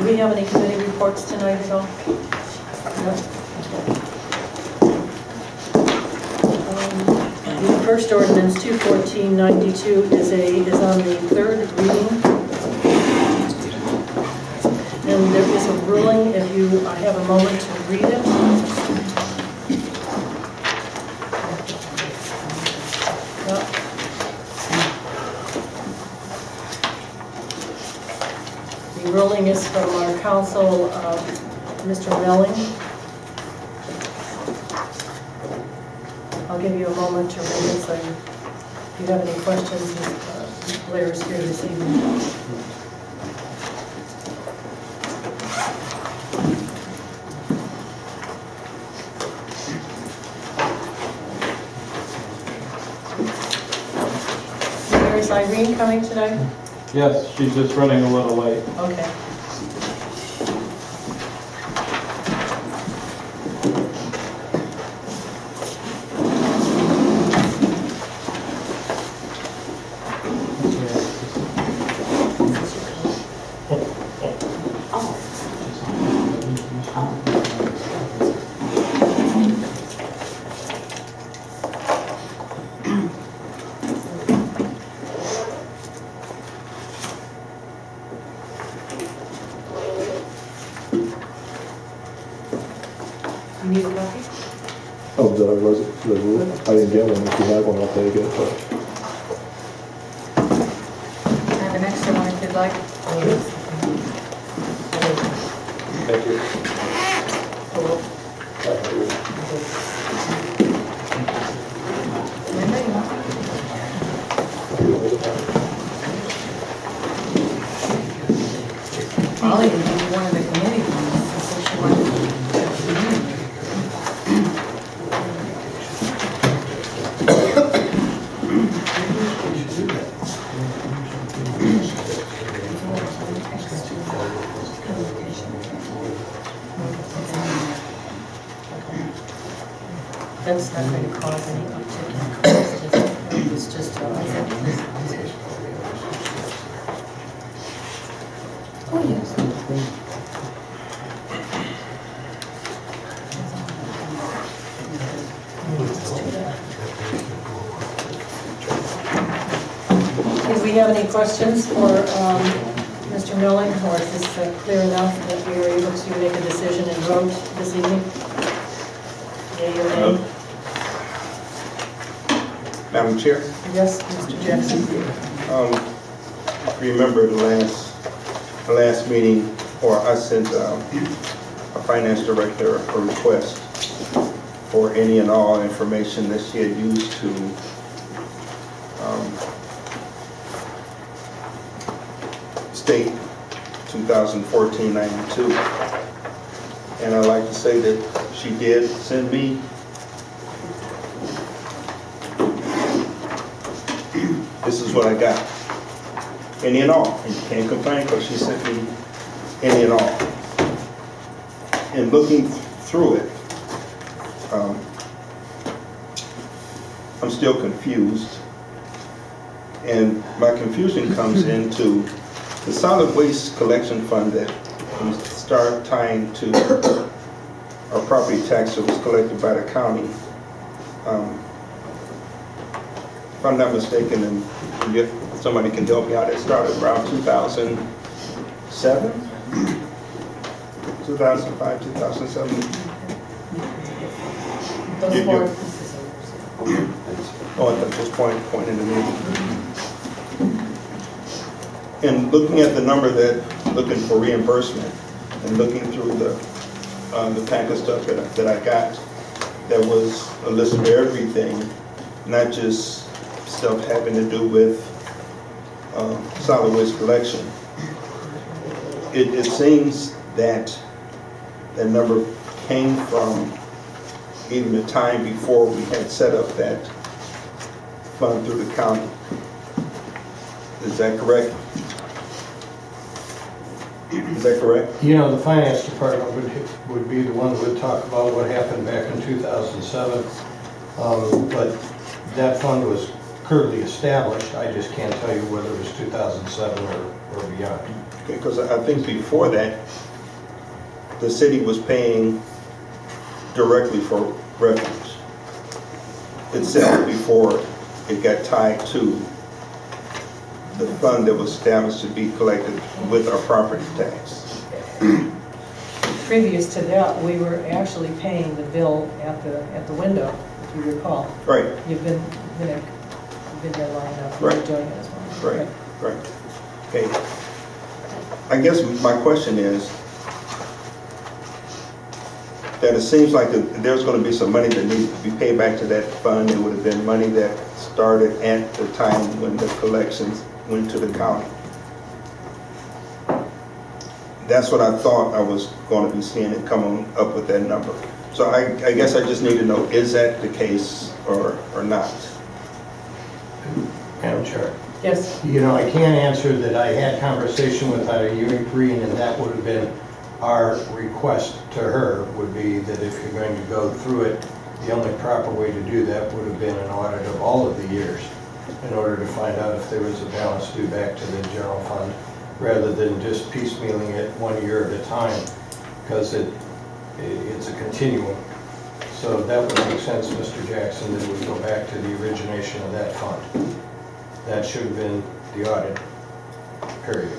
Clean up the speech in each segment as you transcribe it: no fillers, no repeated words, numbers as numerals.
we have any committee reports tonight at all? No? The first ordinance, 21492, is on the third reading. And there is a ruling, if you have a moment to read it. The ruling is from our counsel, Mr. Melling. I'll give you a moment to read it, so if you have any questions, Blair's here this evening. Is Irene coming today? Yes, she's just running a little late. Okay. You need a copy? Of the rule? I didn't get one. If you have one, I'll take it. But I have an extra one if you'd like. thank you. I'll even give you one of the committee ones, since you want to. That's not going to cause any uptick in cost, is it? It's just Oh, yes. Do we have any questions for Mr. Melling, or is this clear enough that we are able to make a decision and vote this evening? Yea or nay? Madam Chair, Yes, Mr. Jackson? remember the last meeting, or I sent a finance director a request for any and all information that she had used to state 2014-92. And I'd like to say that she did send me this is what I got. Any and all. And you can't complain because she sent me any and all. And looking through it, I'm still confused. And my confusion comes into the solid waste collection fund that we start tying to our property tax that was collected by the county. If I'm not mistaken, and if somebody can help me out, it started around 2007, 2005, 2007. Those four. Oh, just pointing to me. And looking at the number looking for reimbursement, and looking through the pack of stuff that I got, there was a list of everything, not just stuff having to do with solid waste collection. It seems that that number came from even the time before we had set up that fund through the county. Is that correct? Is that correct? You know, the finance department would be the one that would talk about what happened back in 2007. But that fund was currently established. I just can't tell you whether it was 2007 or beyond. Because I think before that, the city was paying directly for refuge itself before it got tied to the fund that was established to be collected with our property tax. Previous to that, we were actually paying the bill at the window, if you recall. Right, You've been there long enough, you're Right. doing it as well. right, right. Okay. I guess my question is that it seems like there's going to be some money that needs to be paid back to that fund. It would have been money that started at the time when the collections went to the county. That's what I thought I was going to be seeing it come up with that number. So I guess I just need to know, is that the case or not? Madam Chair. Yes, You know, I can't answer that I had conversation with Irene Green, and that would have been our request to her, would be that if you're going to go through it, the only proper way to do that would have been an audit of all of the years in order to find out if there was a balance due back to the general fund, rather than just piecemealing it 1 year at a time, because it's a continuum. So that would make sense, Mr. Jackson, that it would go back to the origination of that fund. That should have been the audit, period.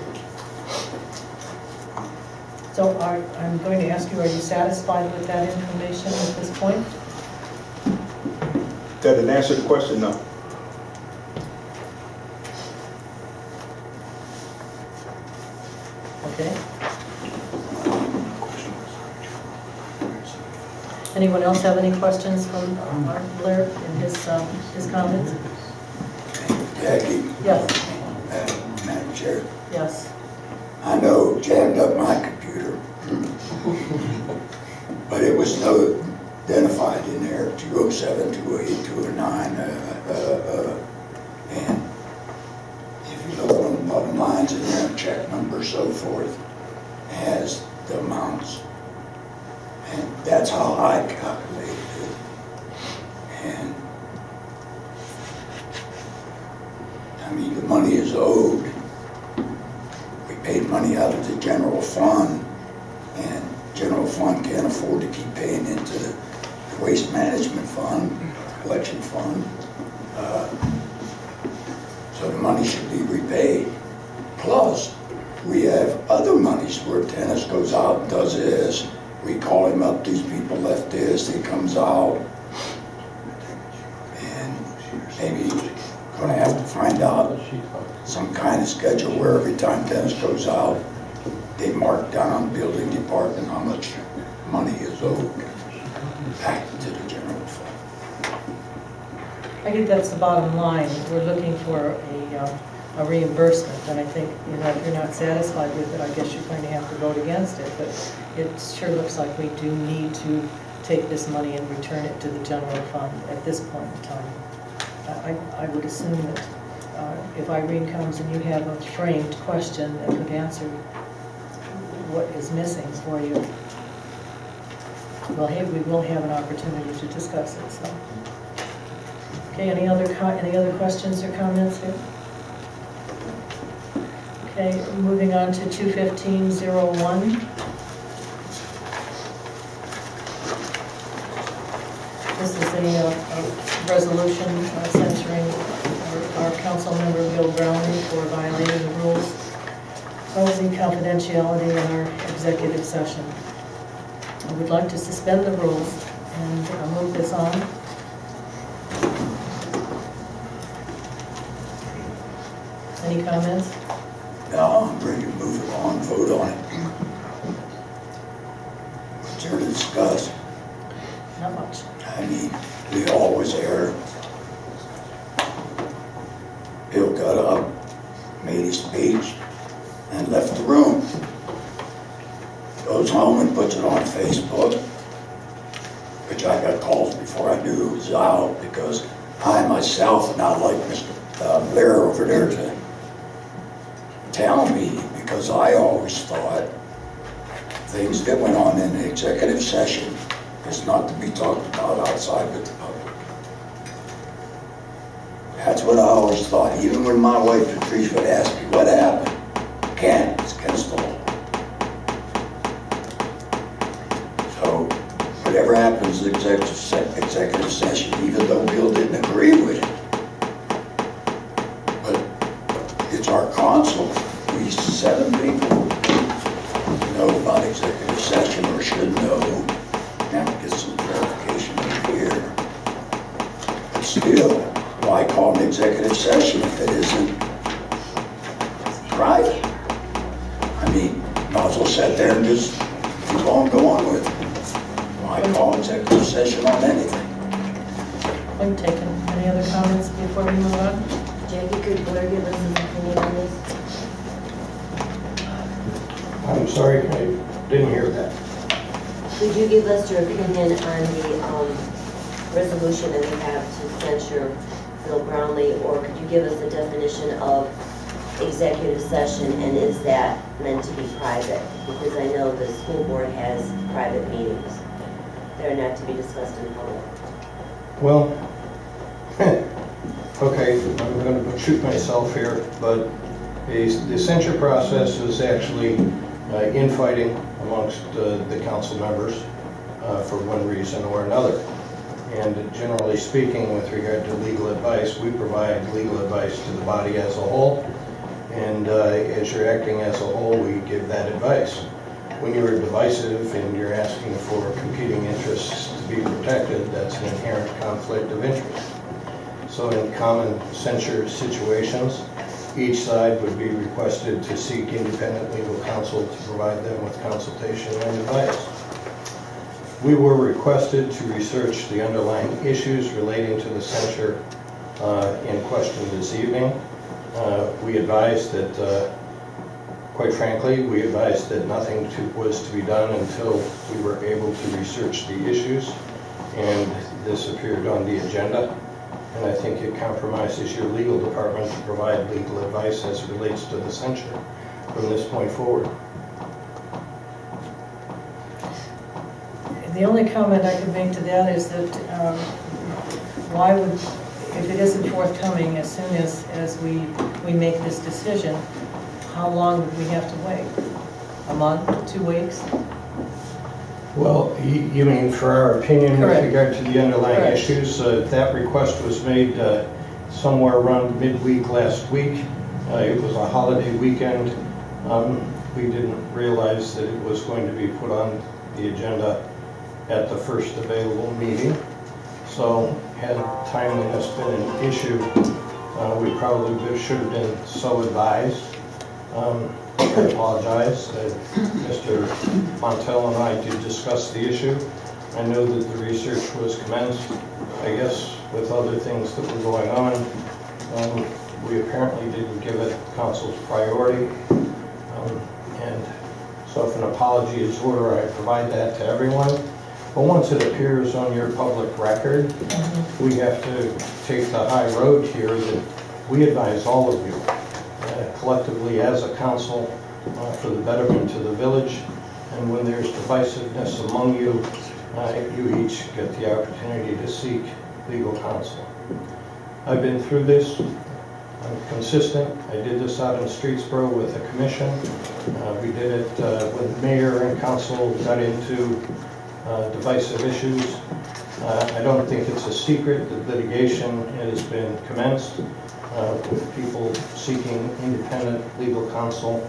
so I'm going to ask you, are you satisfied with that information at this point? Did it answer the question? No. Okay. Anyone else have any questions from Mark Blair in his comments? Jackie, Yes, Madam Chair, yes. I know jammed up my computer, but it was no identified in there, 207, 208, 209, and if you look on the bottom lines in there, check number, so forth, has the amounts. And that's how I calculated it. And I mean, the money is owed. We paid money out of the general fund, and general fund can't afford to keep paying into the waste management fund, collection fund. So the money should be repaid. Plus, we have other monies where tennis goes out and does this. We call him up, these people left this, he comes out. And maybe gonna have to find out some kind of schedule where every time tennis goes out, they mark down on the building department how much money is owed back to the general fund. I think that's the bottom line. We're looking for a reimbursement, and I think, if you're not satisfied with it, I guess you're going to have to vote against it, but it sure looks like we do need to take this money and return it to the general fund at this point in time. I would assume that if Irene comes and you have a framed question that could answer what is missing for you, we will have an opportunity to discuss it, so. Okay, any other questions or comments here? Okay, moving on to 215-01. This is a resolution censuring our council member Bill Brownlee for violating the rules, posing confidentiality in our executive session. I would like to suspend the rules and move this on. Any comments? Now I'm ready to move it on, vote on it. What's there to discuss? Not much. I mean, we always err. Bill got up, made his speech, and left the room. Goes home and puts it on Facebook, which I got calls before I knew it was out, because I myself, and I like Mr. Blair over there to tell me, because I always thought things that went on in the executive session is not to be talked about outside with the public. That's what I always thought. Even when my wife Patricia would ask me what happened, Ken, it's against the law. So whatever happens in executive session, even though Bill didn't agree with it, but it's our council. We 7 people know about executive session or should know. Now get some clarification here. But still, why call an executive session if it isn't private? I mean, might as well sit there and just keep on going with it. Why call executive session on anything? Point taken. Any other comments before we move on? Jackie, could Blair give us his opinion on this? I'm sorry, I didn't hear that. Could you give us your opinion on the resolution that we have to censure Bill Brownlee, or could you give us a definition of executive session, and is that meant to be private? Because I know the school board has private meetings. They're not to be discussed in public. Well, okay, I'm going to shoot myself here, but the censure process is actually infighting amongst the council members for one reason or another. And generally speaking, with regard to legal advice, we provide legal advice to the body as a whole. And as you're acting as a whole, we give that advice. When you're divisive and you're asking for competing interests to be protected, that's an inherent conflict of interest. So in common censure situations, each side would be requested to seek independent legal counsel to provide them with consultation and advice. We were requested to research the underlying issues relating to the censure in question this evening. We advised that, quite frankly, we advised that nothing was to be done until we were able to research the issues, and this appeared on the agenda. And I think it compromises your legal department to provide legal advice as it relates to the censure from this point forward. The only comment I could make to that is that why would, if it isn't forthcoming as soon as we make this decision, how long would we have to wait? A month, 2 weeks? Well, you mean for our opinion Correct. with regard to the underlying Correct. issues? That request was made somewhere around midweek last week. It was a holiday weekend. We didn't realize that it was going to be put on the agenda at the first available meeting. So had timeliness been an issue, we probably should have been so advised. I apologize. Mr. Montel and I did discuss the issue. I know that the research was commenced. I guess with other things that were going on, we apparently didn't give it council's priority. And so if an apology is ordered, I provide that to everyone. But once it appears on your public record, we have to take the high road here that we advise all of you collectively as a council for the betterment of the village. And when there's divisiveness among you, you each get the opportunity to seek legal counsel. I've been through this. I'm consistent. I did this out in Streetsboro with the commission. We did it when the mayor and council got into divisive issues. I don't think it's a secret that litigation has been commenced with people seeking independent legal counsel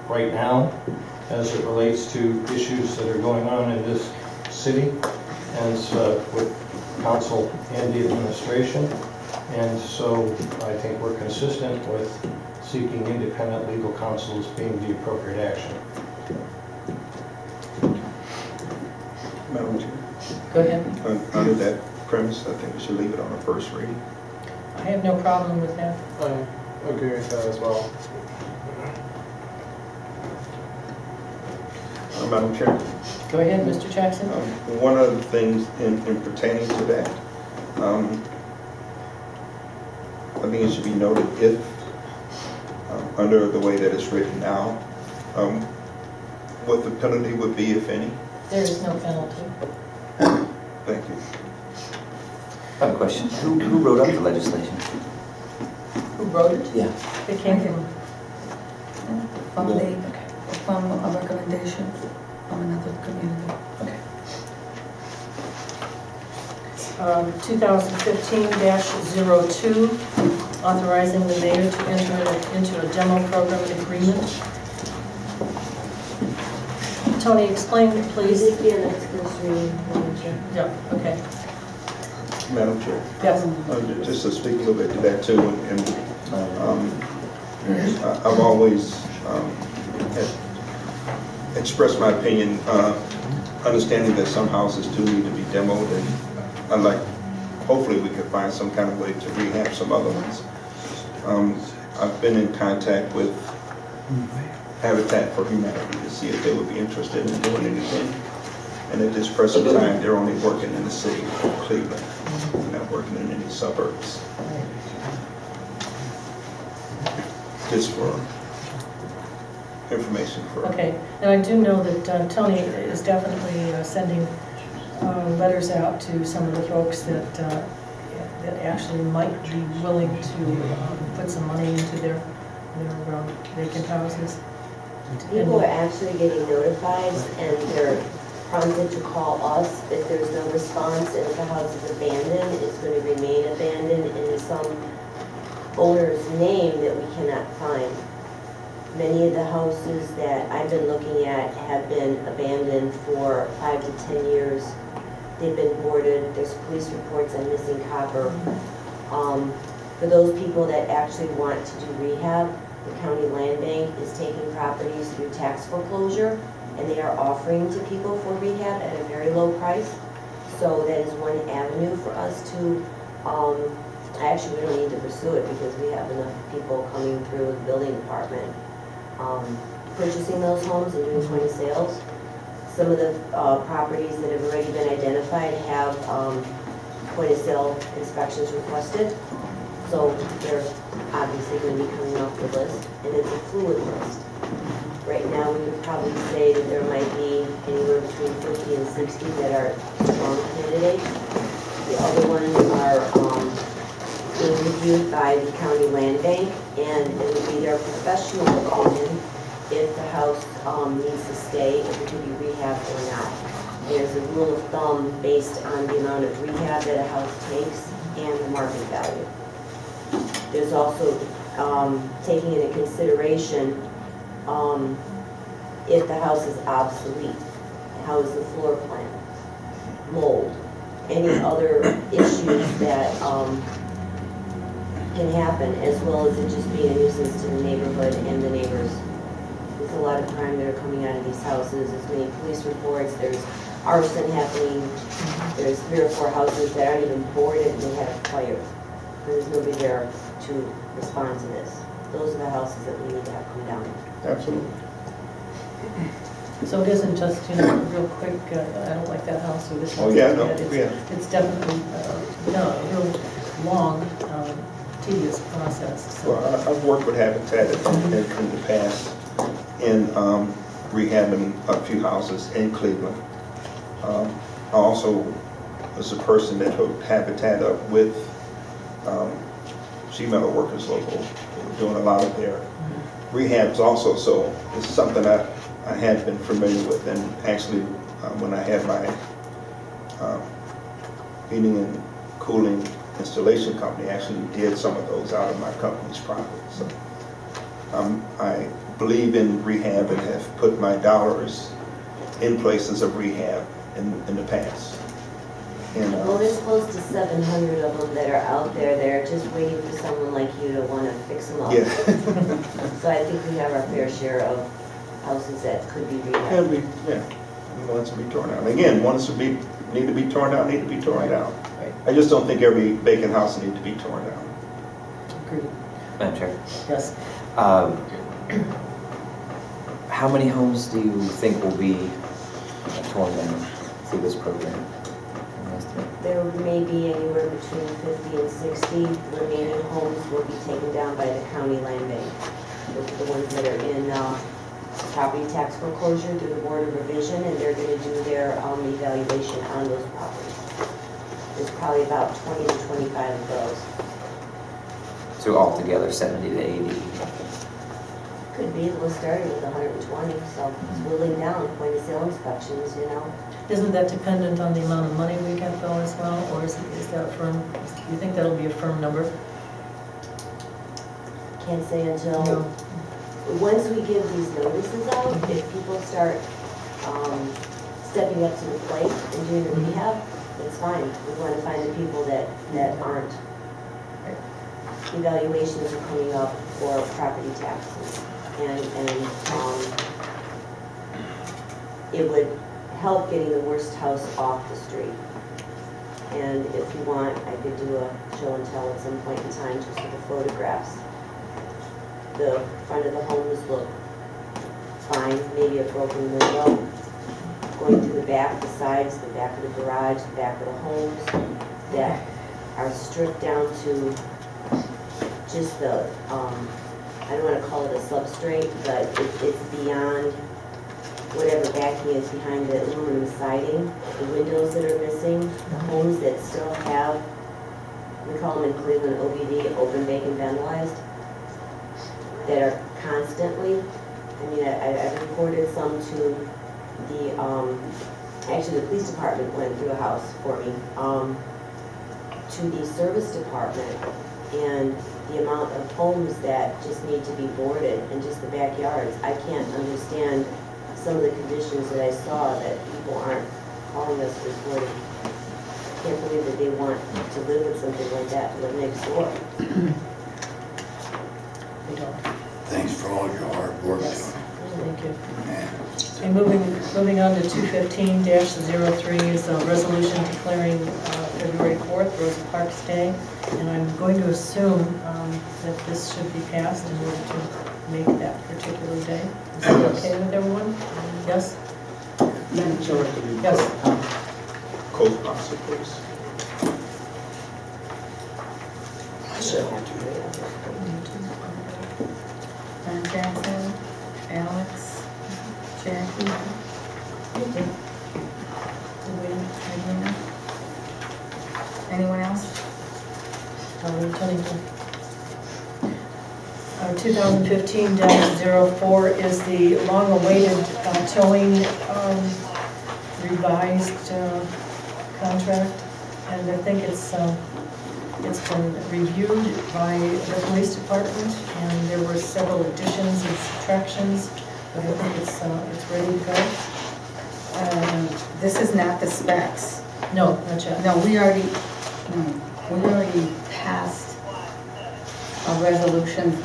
right now as it relates to issues that are going on in this city, and with council and the administration. And so I think we're consistent with seeking independent legal counsel as being the appropriate action. Madam Chair, Go ahead. under that premise, I think we should leave it on a first reading. I have no problem with that. I agree with that as well. Madam Chair, Go ahead, Mr. Jackson. one of the things in pertaining to that, I think it should be noted if, under the way that it's written now, what the penalty would be, if any. There is no penalty. Thank you. I have a question. Who wrote up the legislation? Who wrote it? Yeah. It came from from a recommendation from another community. Okay. 2015-02, authorizing the mayor to enter into a demo program agreement. Tony, explain, Please please. just be on the first reading, Madam Chair. Yeah, okay. Madam Chair, Yes. just to speak a little bit to that too, and I've always expressed my opinion, understanding that some houses do need to be demoed, and I'd like, hopefully we could find some kind of way to rehab some other ones. I've been in contact with Habitat for Humanity to see if they would be interested in doing anything. And at this present time, they're only working in the city of Cleveland, not working in any suburbs. Just for information for. Okay, and I do know that Tony is definitely sending letters out to some of the folks that actually might be willing to put some money into their vacant houses. People are actually getting notified and they're prompted to call us if there's no response, and if the house is abandoned, it's going to remain abandoned in some owner's name that we cannot find. Many of the houses that I've been looking at have been abandoned for 5 to 10 years. They've been boarded, there's police reports on missing copper. For those people that actually want to do rehab, the county land bank is taking properties through tax foreclosure, and they are offering to people for rehab at a very low price. So that is one avenue for us to, actually we don't need to pursue it because we have enough people coming through the building department, purchasing those homes and doing point of sales. Some of the properties that have already been identified have point of sale inspections requested. So they're obviously going to be coming off the list, and it's a fluid list. Right now, we would probably say that there might be anywhere between 50 and 60 that are strong candidates. The other ones are being reviewed by the county land bank, and it would be their professional opinion if the house needs to stay, if it can be rehabbed or not. There's a rule of thumb based on the amount of rehab that a house takes and the market value. There's also taking into consideration if the house is obsolete, how is the floor plan, mold, any other issues that can happen, as well as it just being a nuisance to the neighborhood and the neighbors. There's a lot of crime that are coming out of these houses. There's many police reports, there's arson happening, there's 3 or 4 houses that aren't even boarded and they had a fire. There's nobody there to respond to this. Those are the houses that we need to have come down. Absolutely. So it isn't just, real quick, I don't like that house or this house. Oh, yeah, no, It's- yeah. It's definitely, a real long, tedious process. So, Well, I've worked with Habitat in the past in rehabbing a few houses in Cleveland. I also was a person that hooked Habitat up with sheet metal workers local. They were doing a lot of their rehabs also, so it's something I had been familiar with. And actually, when I had my heating and cooling installation company, actually did some of those out of my company's property. So I believe in rehab and have put my dollars in places of rehab in the past. And, Well, there's close to 700 of them that are out there. They're just waiting for someone like you to want to fix them up. yeah. So I think we have our fair share of houses that could be Yeah, rehabbed. ones to be torn down. Again, ones to need to be torn down, need to be torn down. Right. I just don't think every vacant house needs to be torn down. Agreed. Madam Chair, Yes. how many homes do you think will be torn down through this program? An estimate? There may be anywhere between 50 and 60 remaining homes will be taken down by the county land bank. Those are the ones that are in property tax foreclosure through the Board of Revision, and they're going to do their evaluation on those properties. There's probably about 20 to 25 of those. So altogether, 70 to 80 Could be, we're starting with 120, so it's whittling down, point of sale inspections, you know. Isn't that dependent on the amount of money we get though as well, or is that firm, do you think that'll be a firm number? Can't say until, No. once we give these notices out, if people start stepping up to the plate and doing the rehab, it's fine. We want to find the people that aren't. Evaluations are coming up for property taxes, and it would help getting the worst house off the street. And if you want, I could do a show and tell at some point in time, just with the photographs. The front of the homes look fine, maybe a broken window. Going through the back, the sides, the back of the garage, the back of the homes that are stripped down to just the, I don't want to call it a substrate, but it's beyond whatever backing is behind the aluminum siding, the windows that are missing, the homes that still have, we call them in Cleveland OBV, open, vacant, vandalized, that are constantly, I mean, I've reported some to the, actually the police department went through a house for me, to the service department, and the amount of homes that just need to be boarded and just the backyards. I can't understand some of the conditions that I saw that people aren't calling us reporting. Can't believe that they want to live with something like that to live next door. We don't. Thanks for all your hard work. Yes. Thank you. Man. And moving on to 215-03 is a resolution declaring February 4th Rosa Parks Day. And I'm going to assume that this should be passed in order to make that particular day. Is that okay with everyone? Yes? Yes. Co-sponsor, please. John Jackson, Alex, Jackie, Edwina. Anyone else? Tony. 2015-04 is the long-awaited towing revised contract, and I think it's been reviewed by the police department, and there were several additions and subtractions, but I think it's ready to go. This is not the specs. No, not yet. No, we already passed a resolution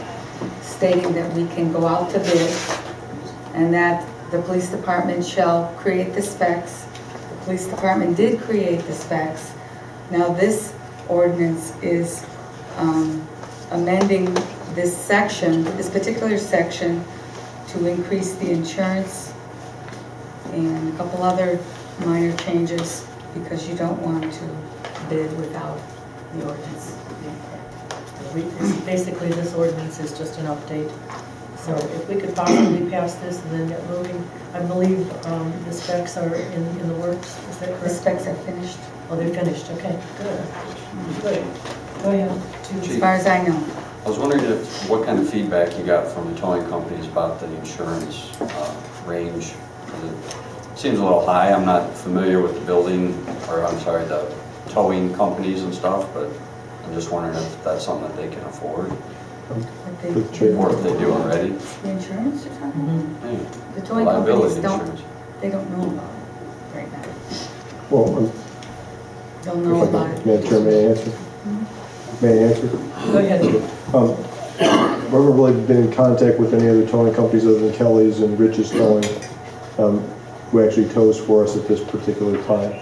stating that we can go out to bid and that the police department shall create the specs. The police department did create the specs. Now this ordinance is amending this section, this particular section, to increase the insurance and a couple other minor changes because you don't want to bid without the ordinance. Basically, this ordinance is just an update. So if we could possibly pass this and then get moving, I believe the specs are in the works, is that The correct? specs are finished, Oh, they're finished, okay, good. Good. Go ahead. as far as I know. I was wondering what kind of feedback you got from the towing companies about the insurance range. It seems a little high. I'm not familiar with the the towing companies and stuff, but I'm just wondering if that's something that they can afford, What they- With trade. or if they do already. The insurance you're talking about? Hey, The towing companies liability don't, insurance. they don't know about it right now. Well, They'll know if about I it. can, Madam Chair, may I answer? May I answer? Go ahead. I haven't really been in contact with any other towing companies other than Kelly's and Rich's Towing, who actually tows for us at this particular time.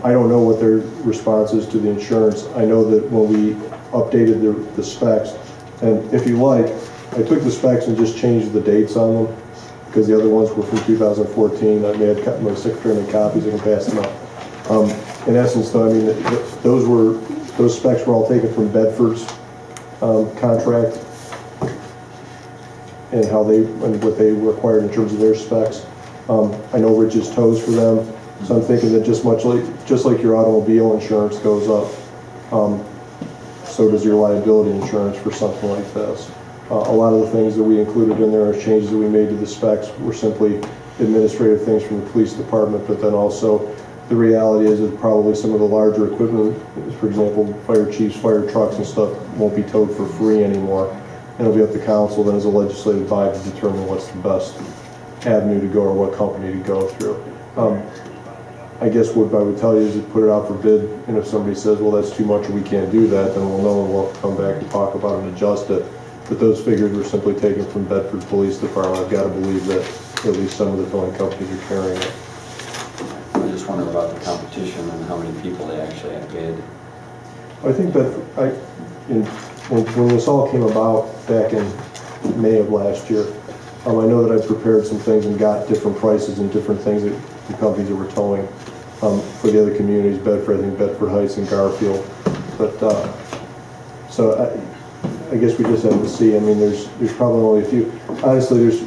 I don't know what their response is to the insurance. I know that when we updated the specs, and if you like, I took the specs and just changed the dates on them, because the other ones were from 2014. I made my secretary made copies, I can pass them out. In essence, though, I mean, those specs were all taken from Bedford's contract and what they required in terms of their specs. I know Rich's tows for them, so I'm thinking that just like your automobile insurance goes up, so does your liability insurance for something like this. A lot of the things that we included in there as changes that we made to the specs were simply administrative things from the police department, but then also the reality is that probably some of the larger equipment, for example, fire chiefs, fire trucks and stuff, won't be towed for free anymore. And it'll be up to council then as a legislative body to determine what's the best avenue to go or what company to go through. I guess what I would tell you is to put it out for bid, and if somebody says, well, that's too much or we can't do that, then we'll know and we'll come back and talk about it and adjust it. But those figures were simply taken from Bedford Police Department. I've got to believe that at least some of the towing companies are carrying it. I just wonder about the competition and how many people they actually have bid. I think that when this all came about back in May of last year, I know that I prepared some things and got different prices and different things that the companies that were towing for the other communities, Bedford, I think Bedford Heights and Garfield. But so I guess we just have to see. I mean, there's probably only a few. Honestly,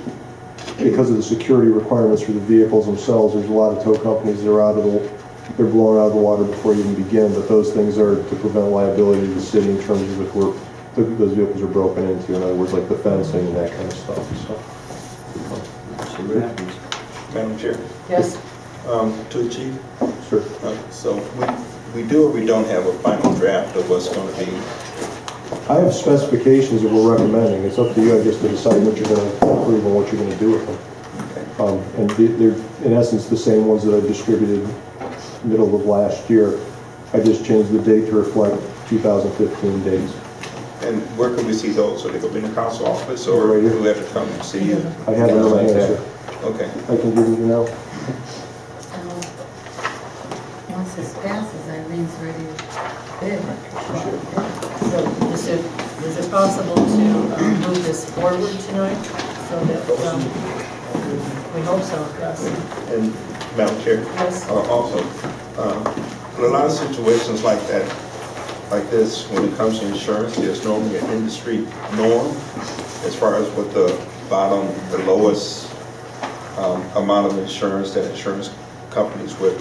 because of the security requirements for the vehicles themselves, there's a lot of tow companies that are they're blown out of the water before you even begin. But those things are to prevent liability to the city in terms of if those vehicles are broken into. In other words, like the fencing and that kind of stuff. So. See what happens. Madam Chair, Yes? to the chief. Sure. So we do or we don't have a final draft of what's going to be. I have specifications that we're recommending. It's up to you, I guess, to decide what you're going to approve and what you're going to do with them. And they're, in essence, the same ones that I distributed middle of last year. I just changed the date to reflect 2015 dates. And where can we see those? Are they going to be in the council office or Right here. do we have to come and see you? I have them in my hand, sir. Okay. I can give you now. Once this passes, Irene's ready to bid. So is it possible to move this forward tonight? So that, we hope so, yes. And Madam Chair? Yes. Also, in a lot of situations like that, like this, when it comes to insurance, there's normally an industry norm as far as what the lowest amount of insurance that insurance companies would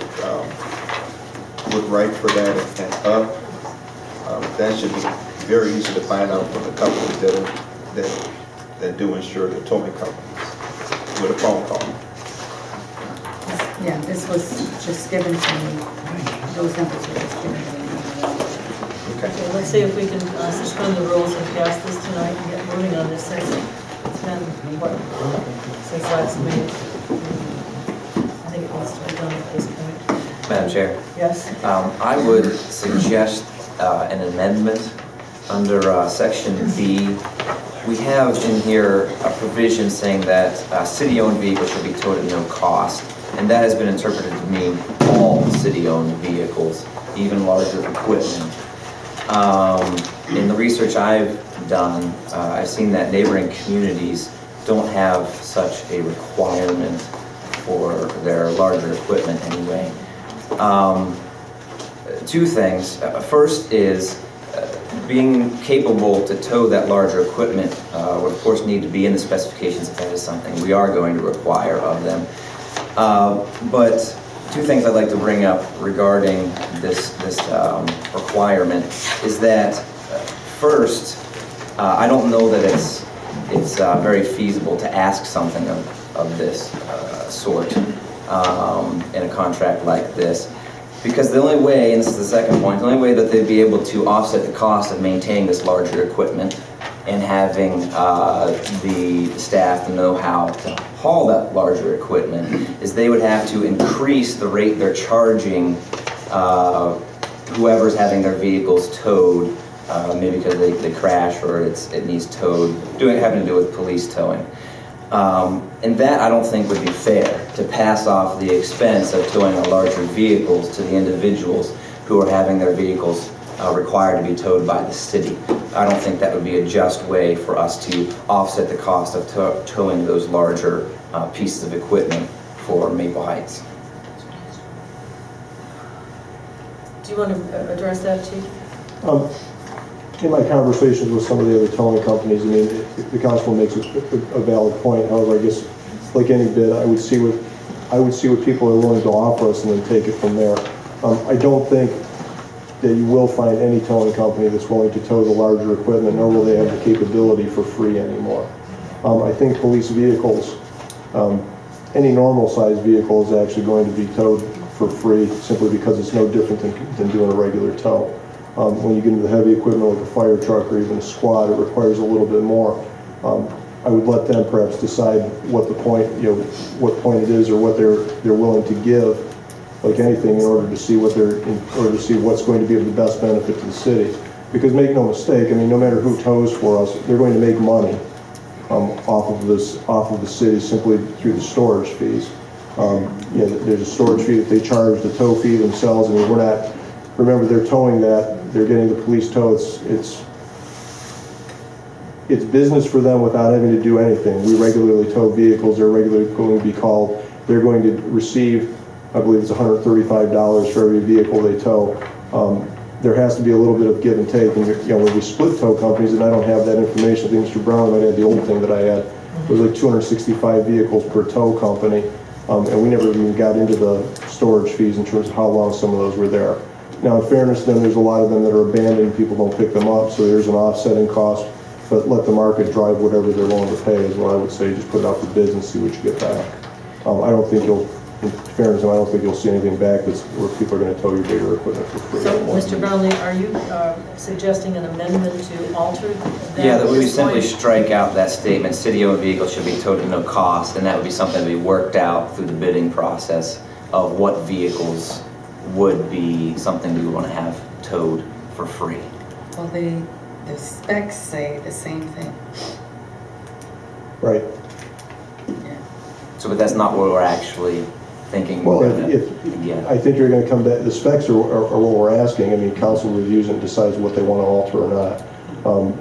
write for that and up. That should be very easy to find out from the companies that do insure the towing companies with a phone call. Yeah, this was just given to me. Those numbers were just given to me. Okay, let's see if we can suspend the rules and pass this tonight and get moving on this since it's been, what, since last meeting. I think it needs to be done at this point. Madam Chair, Yes? I would suggest an amendment under section B. We have in here a provision saying that city-owned vehicles should be towed at no cost, and that has been interpreted to mean all city-owned vehicles, even larger equipment. In the research I've done, I've seen that neighboring communities don't have such a requirement for their larger equipment anyway. Two things. First is being capable to tow that larger equipment would of course need to be in the specifications if that is something we are going to require of them. But two things I'd like to bring up regarding this requirement is that first, I don't know that it's very feasible to ask something of this sort in a contract like this. Because the only way, and this is the second point, the only way that they'd be able to offset the cost of maintaining this larger equipment and having the staff, the know-how to haul that larger equipment is they would have to increase the rate they're charging whoever's having their vehicles towed, maybe because they crash or it needs towed, having to do with police towing. And that I don't think would be fair, to pass off the expense of towing our larger vehicles to the individuals who are having their vehicles required to be towed by the city. I don't think that would be a just way for us to offset the cost of towing those larger pieces of equipment for Maple Heights. Do you want to address that, Chief? In my conversations with some of the other towing companies, I mean, the council makes a valid point. However, I guess, like any bid, I would see what people are willing to offer us and then take it from there. I don't think that you will find any towing company that's willing to tow the larger equipment, nor will they have the capability for free anymore. I think police vehicles, any normal sized vehicle is actually going to be towed for free simply because it's no different than doing a regular tow. When you get into the heavy equipment like a fire truck or even a squad, it requires a little bit more. I would let them perhaps decide what the point, what point it is or what they're willing to give, like anything, in order to see what's going to be of the best benefit to the city. Because make no mistake, I mean, no matter who tows for us, they're going to make money off of the city simply through the storage fees. There's a storage fee that they charge, the tow fee themselves. I mean, we're not. Remember, they're towing that. They're getting the police tow. It's business for them without having to do anything. We regularly tow vehicles. They're regularly going to be called. They're going to receive, I believe it's $135 for every vehicle they tow. There has to be a little bit of give and take. And when we split tow companies, and I don't have that information, I think Mr. Brownlee might have the old thing that I had. It was like 265 vehicles per tow company, and we never even got into the storage fees in terms of how long some of those were there. Now, in fairness, then there's a lot of them that are abandoned. People don't pick them up, so there's an offsetting cost. But let the market drive whatever they're willing to pay is what I would say. Just put it out for bid and see what you get back. I don't think you'll. In fairness, I don't think you'll see anything back that's where people are going to tow your bigger equipment for free. So, Mr. Brownlee, are you suggesting an amendment to alter that? Yeah, that we would simply strike out that statement, city-owned vehicles should be towed at no cost, and that would be something to be worked out through the bidding process of what vehicles would be something we want to have towed for free. Well, the specs say the same thing. Right. Yeah. So, but that's not what we're actually thinking. Well, Yeah. I think you're going to come back. The specs are what we're asking. I mean, council reviews and decides what they want to alter or not.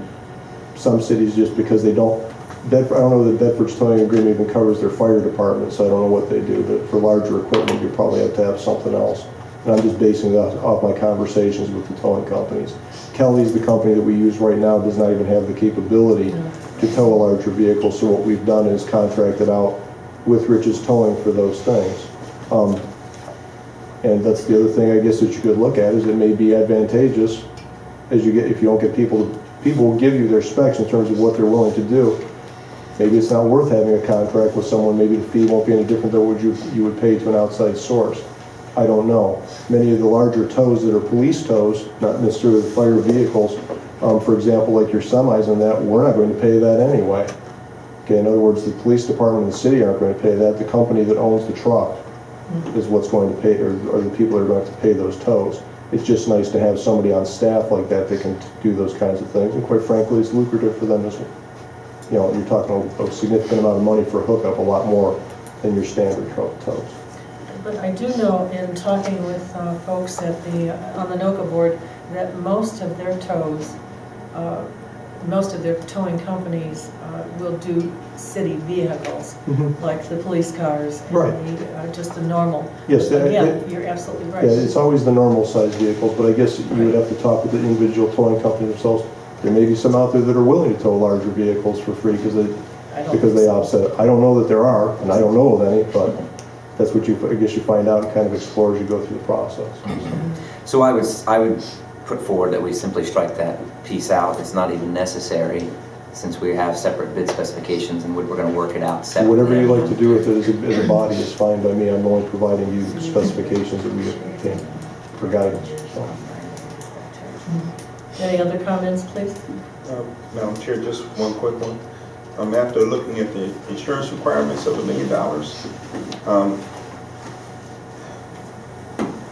Some cities, just because they don't. I don't know that Bedford's towing agreement even covers their fire department, so I don't know what they do. But for larger equipment, you probably have to have something else. And I'm just basing it off my conversations with the towing companies. Kelly's, the company that we use right now, does not even have the capability to tow a larger vehicle. So what we've done is contracted out with Rich's Towing for those things. And that's the other thing I guess that you could look at is it may be advantageous as you get, if you don't get people will give you their specs in terms of what they're willing to do. Maybe it's not worth having a contract with someone. Maybe the fee won't be any different than what you would pay to an outside source. I don't know. Many of the larger tows that are police tows, not necessarily the fire vehicles, for example, like your semis and that, we're not going to pay that anyway. Okay, in other words, the police department and the city aren't going to pay that. The company that owns the truck is what's going to pay, or the people that are going to have to pay those tows. It's just nice to have somebody on staff like that that can do those kinds of things. And quite frankly, it's lucrative for them as well. You're talking a significant amount of money for a hookup, a lot more than your standard tows. But I do know in talking with folks at on the NOCA board that most of their tows, most of their towing companies will do city vehicles, like the police cars, and Right. Just the normal. Yes, again, you're absolutely right. Yeah, it's always the normal size vehicles, but I guess you would have to talk with the individual towing company themselves. There may be some out there that are willing to tow larger vehicles for free because they offset. I don't know that there are, and I don't know of any, but that's what I guess you find out and kind of explore as you go through the process. So I would put forward that we simply strike that piece out. It's not even necessary since we have separate bid specifications and we're going to work it out separately. Whatever you like to do with it as a body is fine by me. I'm only providing you the specifications that we obtain for guidance. So. Any other comments, please? Madam Chair, just one quick one. After looking at the insurance requirements of $1 million,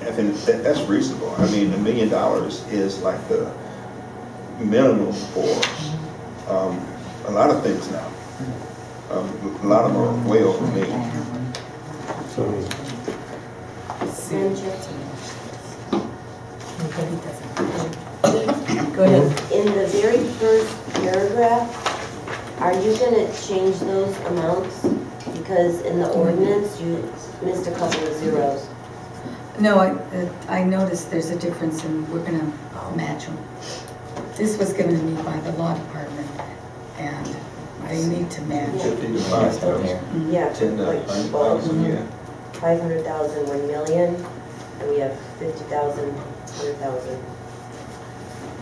I think that's reasonable. I mean, $1 million is like the minimum for a lot of things now. A lot of them are way over $1 million. Go ahead. In the very first paragraph, are you going to change those amounts? Because in the ordinance, you missed a couple of zeros. No, I noticed there's a difference and we're going to match them. This was given to me by the law department and they need to match. 50 to 5,000. Yeah, 10 to like 5,000, yeah. 500,000, 1 million, and we have 50,000, 100,000.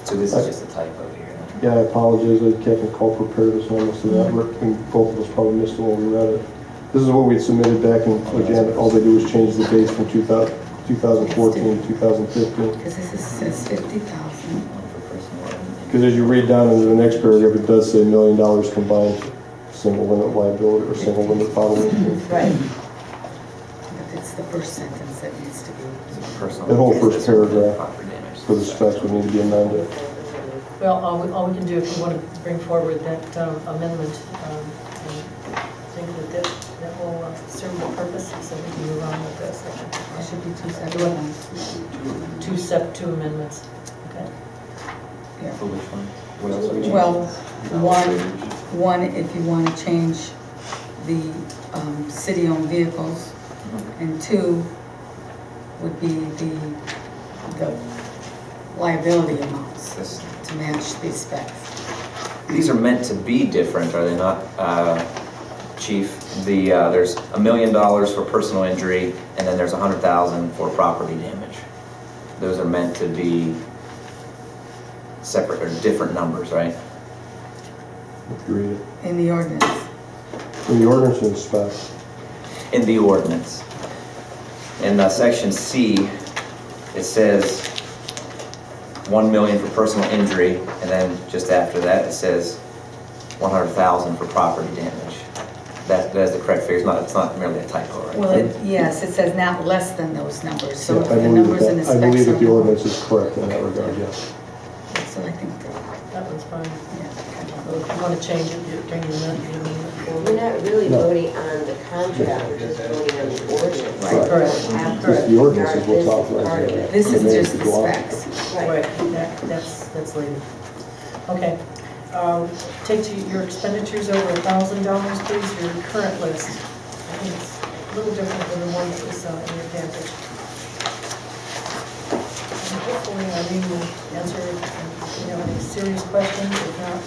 So this is just a typo here. Yeah, I apologize, I haven't called prepared this one, so that, I think both of us probably missed it when we read it. This is what we submitted back, and again, all they do is change the dates from 2014 to 2015. Because this says 50,000. For personal. Because as you read down into the next paragraph, it does say $1 million combined single limit liability or single limit bodily injury. Right. But it's the first sentence that needs to be. Personal. The whole injury, first this would be paragraph property damage. for the specs would need to be amended. Well, all we can do, if you want to bring forward that amendment, and think that will serve the purpose, so we can move on with this. It should be two separate ones. Two amendments, okay. For which one? What else are we changing? Well, one, if you want to change the city-owned vehicles, and two would be the liability amounts This- to match these specs. These are meant to be different, are they not, Chief? There's $1 million for personal injury, and then there's $100,000 for property damage. Those are meant to be separate or different numbers, right? If you read it. In the ordinance. In the ordinance and specs. In the ordinance. In section C, it says 1 million for personal injury, and then just after that, it says 100,000 for property damage. That is the correct figure. It's not merely a typo, right? Well, yes, it says not less than those numbers, so Yeah, if I the believe numbers in the that, specs I believe that the are- ordinance is correct in that regard, yes. So I think That one's fine. yeah. So if you want to change it, you bring the amendment We're forward. not really No. voting on the contract, we're just voting on the ordinance. Right. Correct. After Just the ordinance is this what's is authorized. part of it. This is Maybe just if the you want. specs. Right, that's later. Okay. Take to your expenditures over $1,000, please, your current list. I think it's a little different than the one that was in your package. And hopefully, Irene will answer if you have any serious questions, if not.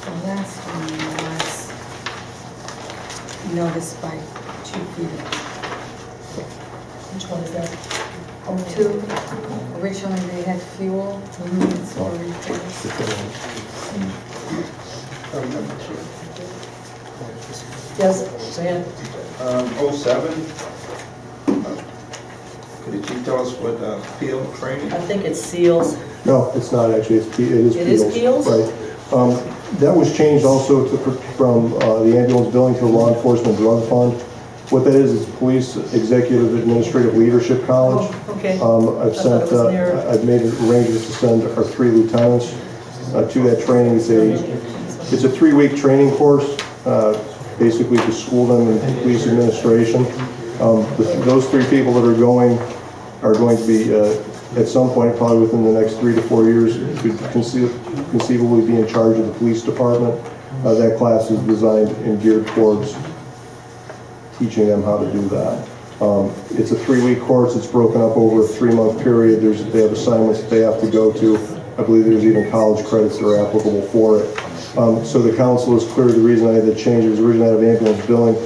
The last one was noticed by Chief Peter. Which one is that? Two, originally they had fuel, needs for repairs. Yes, Diane? 07, could the chief tell us what field training? I think it's seals. No, it's not actually, it is It is Peels? Right. That was changed also from the ambulance billing to the law enforcement drug fund. What that is police executive administrative leadership college. Oh, okay. I've I thought it was near- I've made arrangements to send our 3 lieutenants to that training. It's a 3-week training course, basically to school them in police administration. Those 3 people that are going to be, at some point, probably within the next 3 to 4 years, could conceivably be in charge of the police department. That class is designed and geared towards teaching them how to do that. It's a 3-week course. It's broken up over a 3-month period. They have assignments that they have to go to. I believe there's even college credits that are applicable for it. So the council is clear. The reason I had that change, it was originally out of ambulance billing.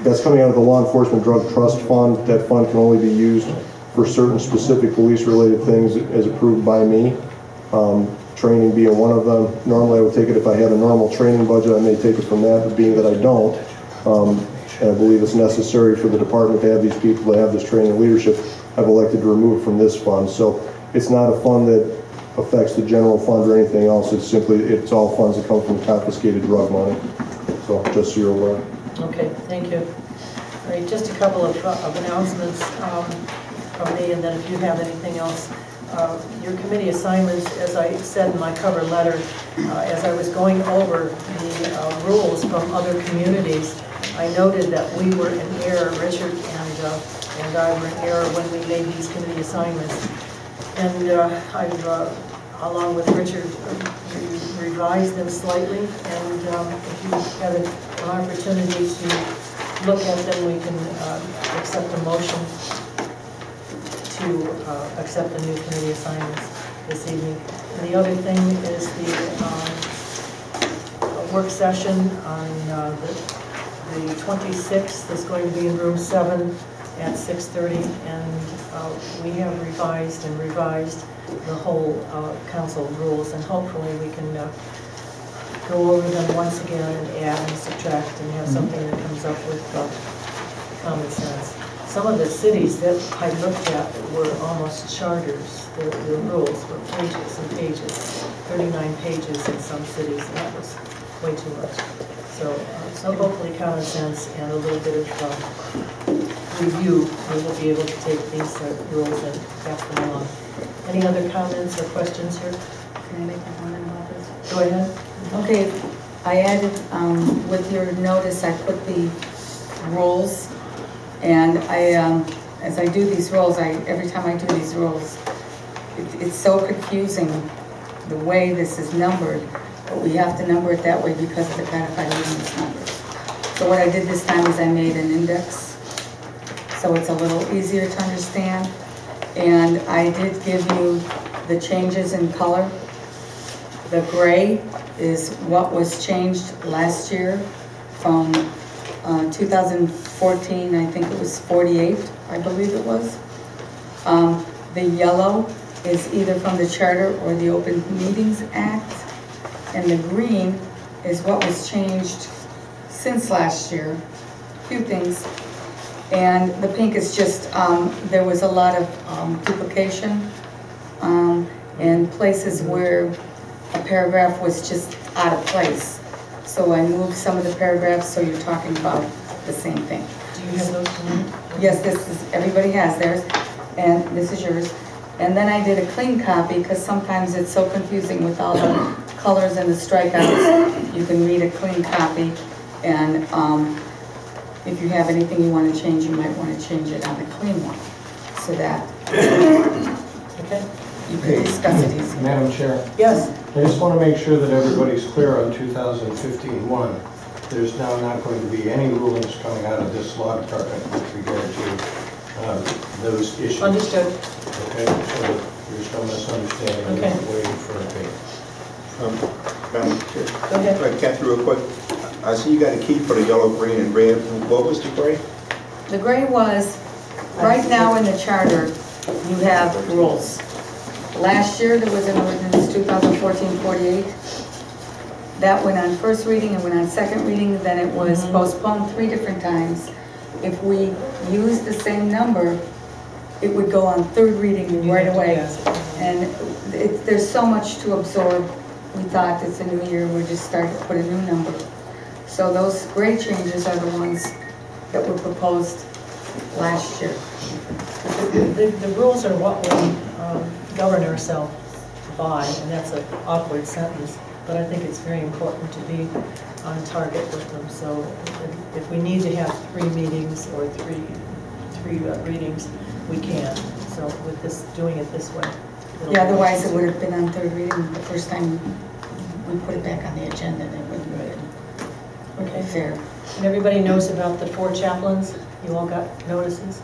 That's coming out of the Law Enforcement Drug Trust Fund. That fund can only be used for certain specific police-related things as approved by me. Training being one of them. Normally I would take it if I had a normal training budget, I may take it from that, but being that I don't, and I believe it's necessary for the department to have these people to have this training and leadership, I've elected to remove it from this fund. So it's not a fund that affects the general fund or anything else. It's all funds that come from confiscated drug money. So just so you're aware. Okay, thank you. All right, just a couple of announcements from me, and then if you have anything else. Your committee assignments, as I said in my cover letter, as I was going over the rules from other communities, I noted that we were in error, Richard and I were in error when we made these committee assignments. And I've, along with Richard, revised them slightly, and if you have an opportunity to look at them, we can accept a motion to accept the new committee assignments this evening. And the other thing is the work session on the 26th is going to be in room 7 at 6:30, and we have revised the whole council rules, and hopefully we can go over them once again and add and subtract and have something that comes up with common sense. Some of the cities that I looked at were almost charters. The rules were pages and pages, 39 pages in some cities, and that was way too much. So hopefully common sense and a little bit of review, we will be able to take these rules and pass them along. Any other comments or questions here? Can I make a comment about this? Go ahead. Okay, I added, with your notice, I put the rules, and as I do these rules, every time I do these rules, it's so confusing the way this is numbered, but we have to number it that way because of the codified ordinance numbers. So what I did this time is I made an index, so it's a little easier to understand, and I did give you the changes in color. The gray is what was changed last year from 2014, I think it was 48, I believe it was. The yellow is either from the Charter or the Open Meetings Act, and the green is what was changed since last year, a few things. And the pink is just, there was a lot of duplication and places where a paragraph was just out of place. So I moved some of the paragraphs so you're talking about the same thing. Do you have those tonight? Yes, this is, everybody has theirs, and this is yours. And then I did a clean copy because sometimes it's so confusing with all the colors and the strikeouts. You can read a clean copy, and if you have anything you want to change, you might want to change it on a clean one, so that Okay. you can discuss it easily. Madam Chair, Yes. I just want to make sure that everybody's clear on 2015-1. There's now not going to be any rulings coming out of this law department with regard to those issues. Understood. Okay, so there's no misunderstanding. I'm Okay. not waiting for a thing. Madam Chair. Go ahead. Right, Kathy, real quick. I see you got a key for the yellow, green, and red. What was the gray? The gray was, right now in the charter, you have rules. Last year, there was an ordinance 2014-48. That went on first reading and went on second reading, then it was postponed 3 different times. If we use the same number, it would go on third reading right away. And there's so much to absorb. We thought it's a new year, we just started to put a new number. So those gray changes are the ones that were proposed last year. The rules are what we govern ourselves by, and that's an awkward sentence, but I think it's very important to be on target with them. So if we need to have 3 meetings or three readings, we can. So with this, doing it this way. it'll Yeah, be otherwise it easier. would have been on third reading the first time we put it back on the agenda, and it wouldn't have been Okay. fair. And everybody knows about the 4 chaplains? You all got notices?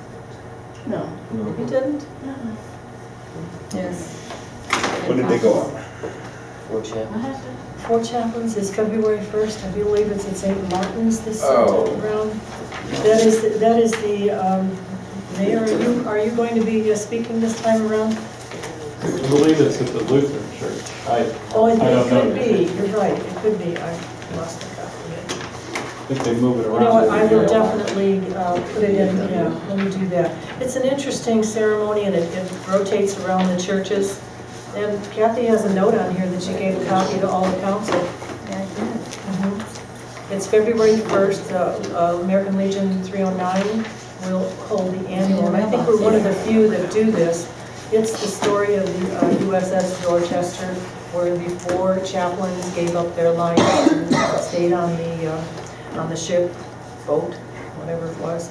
No. You didn't? Yes. When did they go up? 4 chaplains is February 1st. I believe it's at St. Martin's this Oh. time around. That is the, mayor, are you going to be speaking this time around? I believe it's at the Lutheran Church. Oh, it I don't know. could be, you're right, it could be. I lost the copy. If they move it You around. know what, I will it'll be a lot. definitely put it in, yeah, let me do that. It's an interesting ceremony, and it rotates around the churches. And Kathy has a note on here that she gave a copy to all the council. Yeah, I did. It's February 1st, American Legion 309 will hold the annual, and I think we're one of the few that do this. It's the story of the USS Dorchester, where the 4 chaplains gave up their life and stayed on the ship, boat, whatever it was,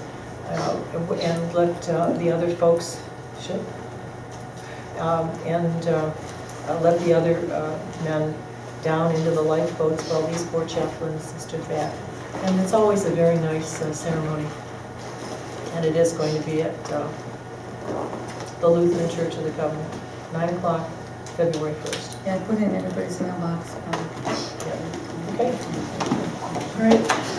and let the other folks, ship, and let the other men down into the lifeboats while these 4 chaplains stood back. And it's always a very nice ceremony. And it is going to be at the Lutheran Church of the Covenant, 9 o'clock, February 1st. Yeah, I put it in everybody's mailbox. Yeah. Okay. All right,